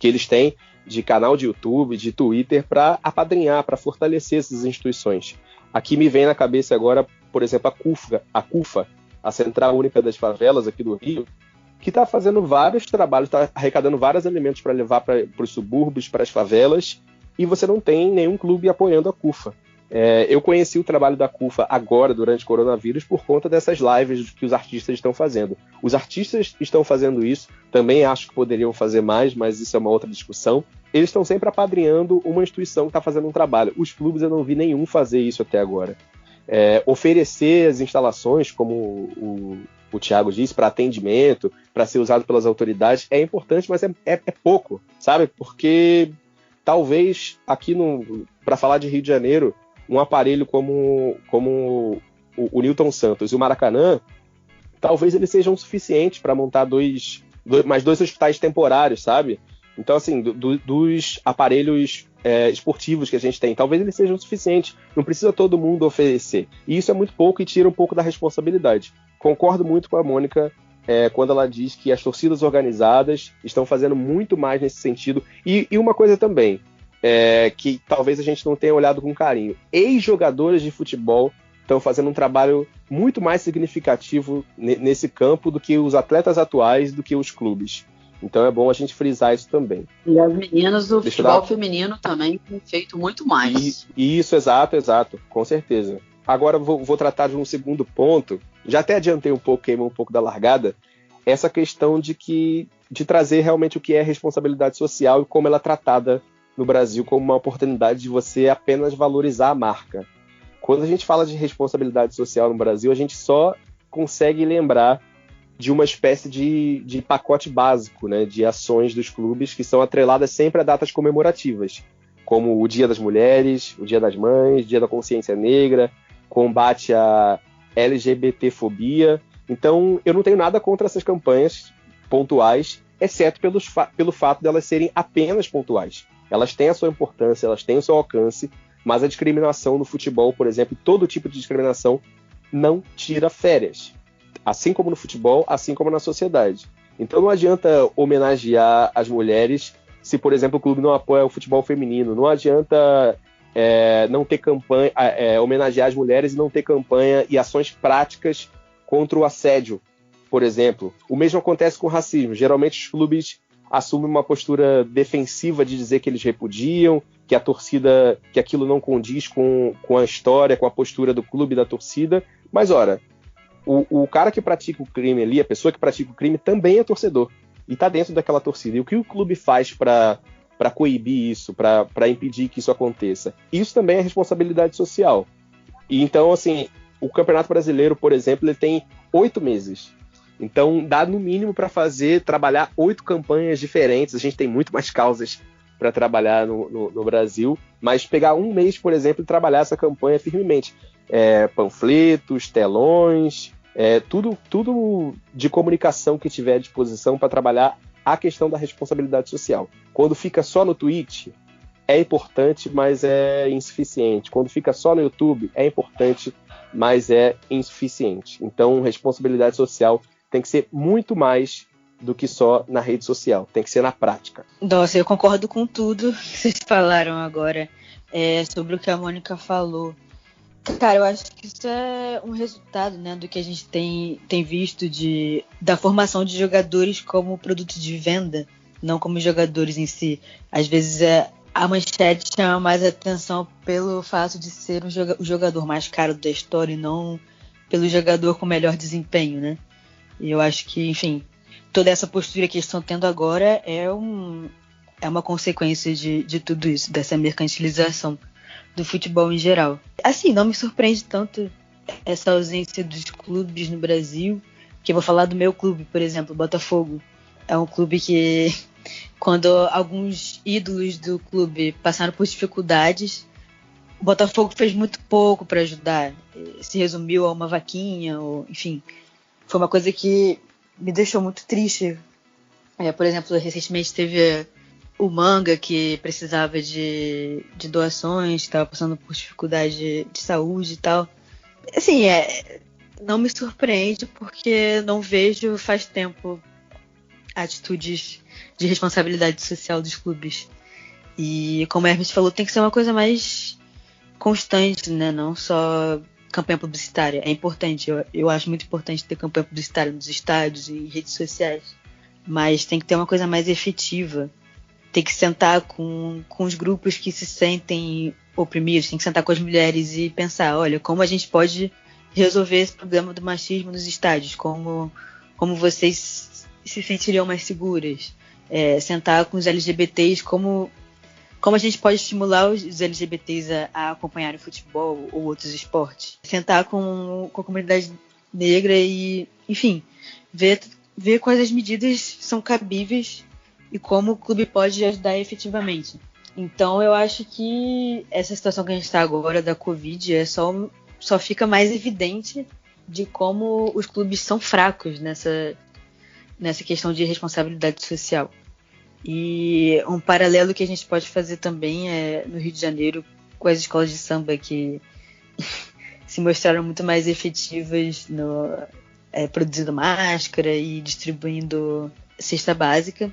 eles têm, de canal de YouTube, de Twitter, para apadrinhar, para fortalecer essas instituições. Aqui me vem na cabeça agora, por exemplo, a CUFA, a Central Única das Favelas aqui do Rio, que está fazendo vários trabalhos, está arrecadando vários alimentos para levar para os subúrbios, para as favelas, e você não tem nenhum clube apoiando a CUFA. Eu conheci o trabalho da CUFA agora, durante o coronavírus, por conta dessas lives que os artistas estão fazendo. Os artistas estão fazendo isso, também acho que poderiam fazer mais, mas isso é uma outra discussão. Eles estão sempre apadrinhando uma instituição que está fazendo um trabalho. Os clubes eu não vi nenhum fazer isso até agora. Oferecer as instalações, como o Thiago disse, para atendimento, para ser usado pelas autoridades, é importante, mas é pouco, sabe? Porque talvez aqui, para falar de Rio de Janeiro, um aparelho como o Newton Santos e o Maracanã, talvez eles sejam suficientes para montar mais dois hospitais temporários, sabe? Então, assim, dos aparelhos esportivos que a gente tem, talvez eles sejam suficientes. Não precisa todo mundo oferecer. E isso é muito pouco e tira um pouco da responsabilidade. Concordo muito com a Mônica quando ela diz que as torcidas organizadas estão fazendo muito mais nesse sentido. E uma coisa também, que talvez a gente não tenha olhado com carinho. Ex-jogadores de futebol estão fazendo um trabalho muito mais significativo nesse campo do que os atletas atuais, do que os clubes. Então é bom a gente frisar isso também. E as meninas do futebol feminino também têm feito muito mais. Isso, exato, com certeza. agora vou tratar de um segundo ponto, já até adiantei um pouco, queimei um pouco da largada, essa questão de trazer realmente o que é responsabilidade social e como ela é tratada no Brasil como uma oportunidade de você apenas valorizar a marca. Quando a gente fala de responsabilidade social no Brasil, a gente só consegue lembrar de uma espécie de pacote básico, né, de ações dos clubes que são atreladas sempre a datas comemorativas, como o Dia das Mulheres, o Dia das Mães, o Dia da Consciência Negra, combate à LGBTfobia. Então, eu não tenho nada contra essas campanhas pontuais, exceto pelo fato de elas serem apenas pontuais. Elas têm a sua importância, elas têm o seu alcance, mas a discriminação no futebol, por exemplo, todo tipo de discriminação não tira férias. Assim como no futebol, assim como na sociedade. Então não adianta homenagear as mulheres se, por exemplo, o clube não apoia o futebol feminino. Não adianta não ter campanha, homenagear as mulheres e não ter campanha e ações práticas contra o assédio, por exemplo. O mesmo acontece com o racismo. Geralmente os clubes assumem uma postura defensiva de dizer que eles repudiam, que a torcida, que aquilo não condiz com a história, com a postura do clube e da torcida. Mas, ora, o cara que pratica o crime ali, a pessoa que pratica o crime, também é torcedor. E está dentro daquela torcida. E o que o clube faz para coibir isso, para impedir que isso aconteça? Isso também é responsabilidade social. E então, assim, o Campeonato Brasileiro, por exemplo, ele tem 8 meses. Então, dá no mínimo para trabalhar 8 campanhas diferentes. A gente tem muito mais causas para trabalhar no Brasil, mas pegar um mês, por exemplo, e trabalhar essa campanha firmemente. Panfletos, telões, tudo de comunicação que tiver à disposição para trabalhar a questão da responsabilidade social. Quando fica só no tweet, é importante, mas é insuficiente. Quando fica só no YouTube, é importante, mas é insuficiente. Então, responsabilidade social tem que ser muito mais do que só na rede social, tem que ser na prática. Nossa, eu concordo com tudo que vocês falaram agora sobre o que a Mônica falou. Cara, eu acho que isso é um resultado, né, do que a gente tem visto da formação de jogadores como produto de venda, não como jogadores em si. Às vezes a manchete chama mais atenção pelo fato de ser o jogador mais caro da história e não pelo jogador com melhor desempenho, né? E eu acho que, enfim, toda essa postura que eles estão tendo agora é uma consequência de tudo isso, dessa mercantilização do futebol em geral. Assim, não me surpreende tanto essa ausência dos clubes no Brasil, que eu vou falar do meu clube, por exemplo, o Botafogo. É um clube que, quando alguns ídolos do clube passaram por dificuldades, o Botafogo fez muito pouco para ajudar. Se resumiu a uma vaquinha, ou, enfim, foi uma coisa que me deixou muito triste. Por exemplo, recentemente teve o Manga, que precisava de doações, estava passando por dificuldade de saúde e tal. Assim, não me surpreende, porque não vejo faz tempo atitudes de responsabilidade social dos clubes. E, como a Hermes falou, tem que ser uma coisa mais constante, né? Não só campanha publicitária. É importante, eu acho muito importante ter campanha publicitária nos estádios e redes sociais, mas tem que ter uma coisa mais efetiva. Tem que sentar com os grupos que se sentem oprimidos, tem que sentar com as mulheres e pensar, olha, como a gente pode resolver esse problema do machismo nos estádios, como vocês se sentiriam mais seguras, sentar com os LGBTs, como a gente pode estimular os LGBTs a acompanharem o futebol ou outros esportes, sentar com a comunidade negra e, enfim, ver quais as medidas são cabíveis e como o clube pode ajudar efetivamente. Então eu acho que essa situação que a gente está agora da Covid só fica mais evidente de como os clubes são fracos nessa questão de responsabilidade social. E um paralelo que a gente pode fazer também é no Rio de Janeiro com as escolas de samba, que se mostraram muito mais efetivas produzindo máscara e distribuindo cesta básica,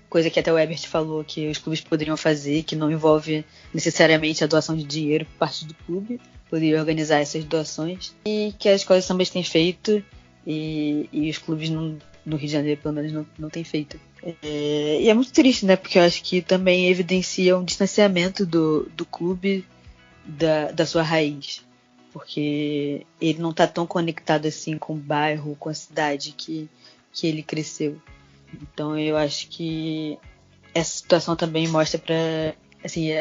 coisa que até o Herbert falou que os clubes poderiam fazer, que não envolve necessariamente a doação de dinheiro por parte do clube, poderiam organizar essas doações, e que as escolas de samba têm feito e os clubes no Rio de Janeiro pelo menos não têm feito. E é muito triste, né? Porque eu acho que também evidencia um distanciamento do clube da sua raiz. porque ele não está tão conectado assim com o bairro, com a cidade que ele cresceu. Então eu acho que essa situação também mostra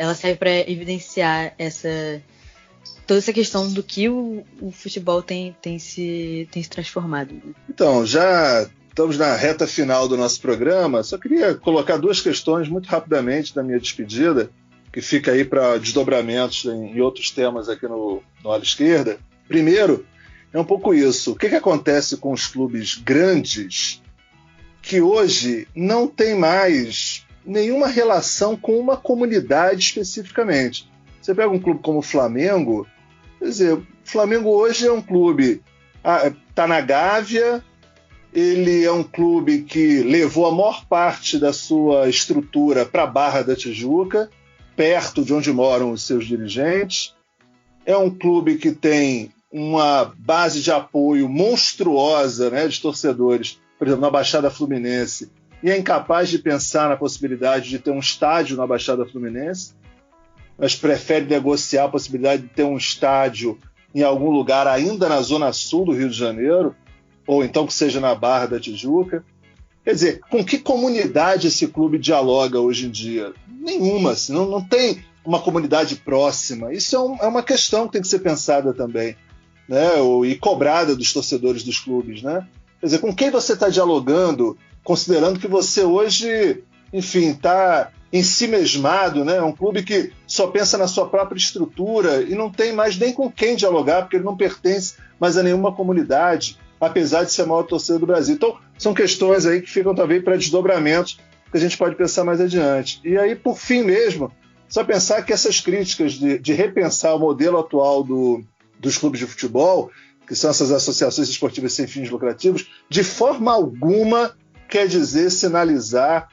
ela serve para evidenciar toda essa questão do que o futebol tem se transformado. Então, já estamos na reta final do nosso programa. Só queria colocar 2 questões muito rapidamente da minha despedida, que fica aí para desdobramentos em outros temas aqui no Ala Esquerda. Primeiro, é um pouco isso. O que acontece com os clubes grandes que hoje não tem mais nenhuma relação com uma comunidade especificamente? Você pega um clube como o Flamengo, quer dizer, o Flamengo hoje é um clube, está na Gávea, ele é um clube que levou a maior parte da sua estrutura para a Barra da Tijuca, perto de onde moram os seus dirigentes. É um clube que tem uma base de apoio monstruosa, né, de torcedores, por exemplo, na Baixada Fluminense, e é incapaz de pensar na possibilidade de ter um estádio na Baixada Fluminense, mas prefere negociar a possibilidade de ter um estádio em algum lugar ainda na zona sul do Rio de Janeiro, ou então que seja na Barra da Tijuca. Quer dizer, com que comunidade esse clube dialoga hoje em dia? Nenhuma, assim, não tem uma comunidade próxima. Isso é uma questão que tem que ser pensada também, né? E cobrada dos torcedores dos clubes, né? Quer dizer, com quem você está dialogando, considerando que você hoje, enfim, está ensimesmado, né? É um clube que só pensa na sua própria estrutura e não tem mais nem com quem dialogar, porque ele não pertence mais a nenhuma comunidade, apesar de ser a maior torcida do Brasil. Então, são questões aí que ficam talvez para desdobramentos que a gente pode pensar mais adiante. E aí, por fim mesmo, só pensar que essas críticas de repensar o modelo atual dos clubes de futebol, que são essas associações esportivas sem fins lucrativos, de forma alguma quer dizer sinalizar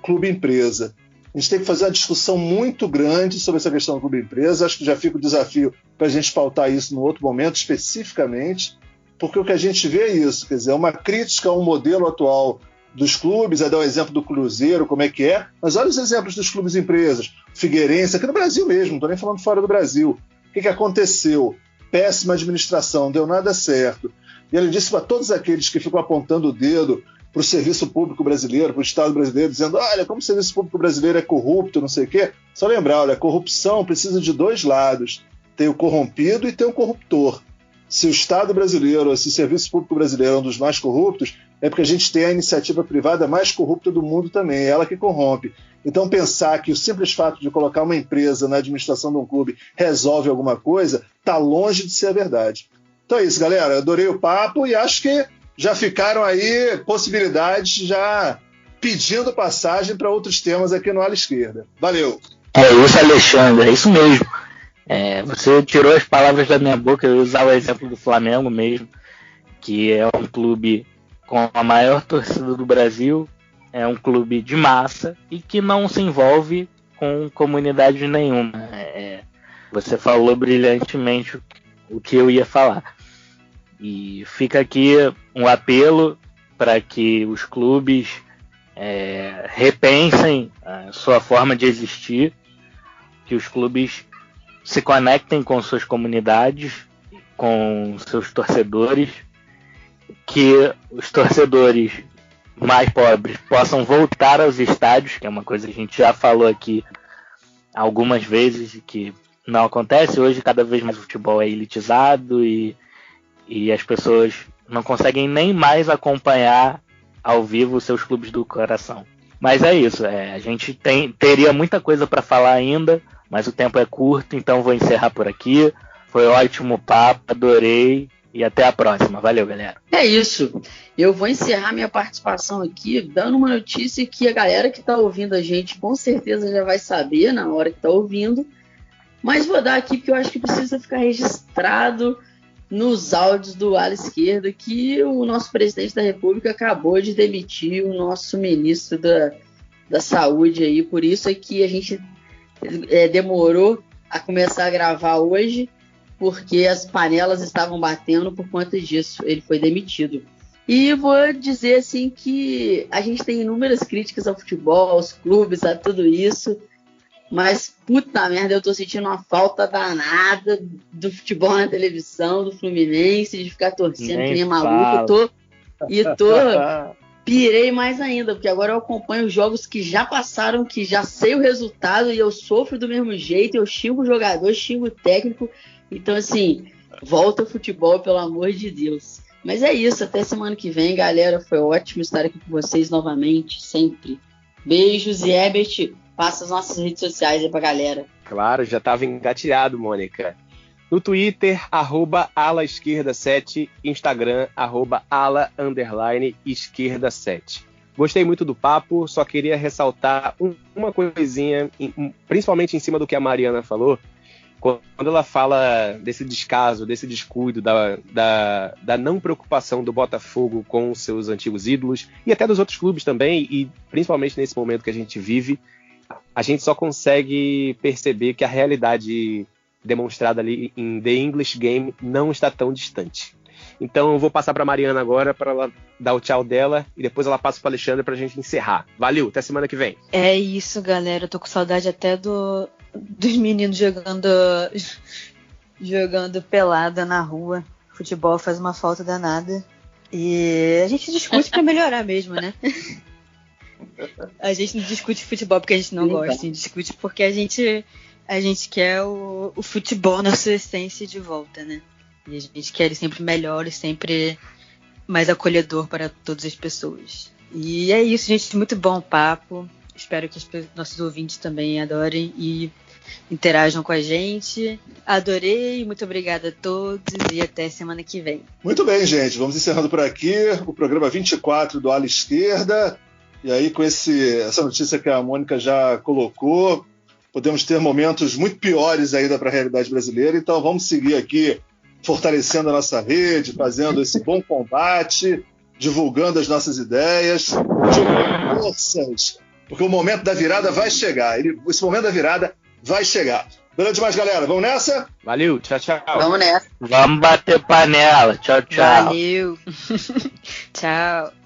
clube-empresa. A gente tem que fazer uma discussão muito grande sobre essa questão do clube-empresa. Acho que já fica o desafio para a gente pautar isso num outro momento, especificamente, porque o que a gente vê é isso, quer dizer, uma crítica ao modelo atual dos clubes, dar o exemplo do Cruzeiro, como é que é, mas olha os exemplos dos clubes-empresas, Figueirense, aqui no Brasil mesmo, não estou nem falando fora do Brasil. O que aconteceu? Péssima administração, não deu nada certo. E além disso, para todos aqueles que ficam apontando o dedo para o serviço público brasileiro, para o Estado brasileiro, dizendo, olha, como o serviço público brasileiro é corrupto, não sei o quê, só lembrar, olha, a corrupção precisa de 2 lados, tem o corrompido e tem o corruptor. Se o Estado brasileiro, se o serviço público brasileiro é um dos mais corruptos, é porque a gente tem a iniciativa privada mais corrupta do mundo também, é ela que corrompe. Então pensar que o simples fato de colocar uma empresa na administração de um clube resolve alguma coisa, está longe de ser a verdade. Então é isso, galera, adorei o papo e acho que já ficaram aí possibilidades já pedindo passagem para outros temas aqui no Ala Esquerda. Valeu! É isso, Alexandre, é isso mesmo. Você tirou as palavras da minha boca, eu ia usar o exemplo do Flamengo mesmo, que é um clube com a maior torcida do Brasil, é um clube de massa e que não se envolve com comunidade nenhuma. Você falou brilhantemente o que eu ia falar. E fica aqui um apelo para que os clubes repensem a sua forma de existir, que os clubes se conectem com suas comunidades, com seus torcedores, que os torcedores mais pobres possam voltar aos estádios, que é uma coisa que a gente já falou aqui algumas vezes e que não acontece. Hoje cada vez mais o futebol é elitizado e as pessoas não conseguem nem mais acompanhar ao vivo os seus clubes do coração. Mas é isso, a gente teria muita coisa para falar ainda, mas o tempo é curto, então vou encerrar por aqui. Foi ótimo papo, adorei e até a próxima. Valeu, galera. É isso. Eu vou encerrar minha participação aqui dando uma notícia que a galera que está ouvindo a gente com certeza já vai saber na hora que está ouvindo, mas vou dar aqui porque eu acho que precisa ficar registrado nos áudios do Ala Esquerda que o nosso presidente da República acabou de demitir o nosso ministro da Saúde aí, por isso é que a gente demorou a começar a gravar hoje, porque as panelas estavam batendo por conta disso, ele foi demitido. E vou dizer assim que a gente tem inúmeras críticas ao futebol, aos clubes, a tudo isso, Mas, puta merda, eu tô sentindo uma falta danada do futebol na televisão, do Fluminense, de ficar torcendo que nem maluco. Pirei mais ainda, porque agora eu acompanho os jogos que já passaram, que já sei o resultado e eu sofro do mesmo jeito, eu xingo o jogador, xingo o técnico. Então, assim, volta ao futebol, pelo amor de Deus. Mas é isso, até semana que vem, galera. Foi ótimo estar aqui com vocês novamente, sempre. Beijos e Herbert, passa as nossas redes sociais aí pra galera. Claro, já estava engatilhado, Mônica. No Twitter, @alaesquerda7, Instagram, @ala_esquerda7. Gostei muito do papo, só queria ressaltar uma coisinha, principalmente em cima do que a Mariana falou, quando ela fala desse descaso, desse descuido, da não preocupação do Botafogo com os seus antigos ídolos, e até dos outros clubes também, e principalmente nesse momento que a gente vive, a gente só consegue perceber que a realidade demonstrada ali em The English Game não está tão distante. Então eu vou passar para a Mariana agora para ela dar o tchau dela e depois ela passa para o Alexandre para a gente encerrar. Valeu, até semana que vem. É isso, galera. Eu tô com saudade até dos meninos jogando pelada na rua. Futebol faz uma falta danada. E a gente discute para melhorar mesmo, né? A gente não discute futebol porque a gente não gosta, a gente discute porque a gente quer o futebol na sua essência de volta, né? E a gente quer ele sempre melhor e sempre mais acolhedor para todas as pessoas. E é isso, gente. Muito bom o papo. Espero que os nossos ouvintes também adorem e interajam com a gente. Adorei, muito obrigada a todos e até semana que vem. Muito bem, gente. Vamos encerrando por aqui o programa 24 do Ala Esquerda. E aí, com essa notícia que a Mônica já colocou, podemos ter momentos muito piores ainda para a realidade brasileira. Então, vamos seguir aqui fortalecendo a nossa rede, fazendo esse bom combate, divulgando as nossas ideias, divulgando forças, porque o momento da virada vai chegar. Esse momento da virada vai chegar. Beleza demais, galera. Vamos nessa? Valeu, tchau, tchau. Vamos nessa. Vamos bater panela. Tchau, tchau. Valeu. Tchau.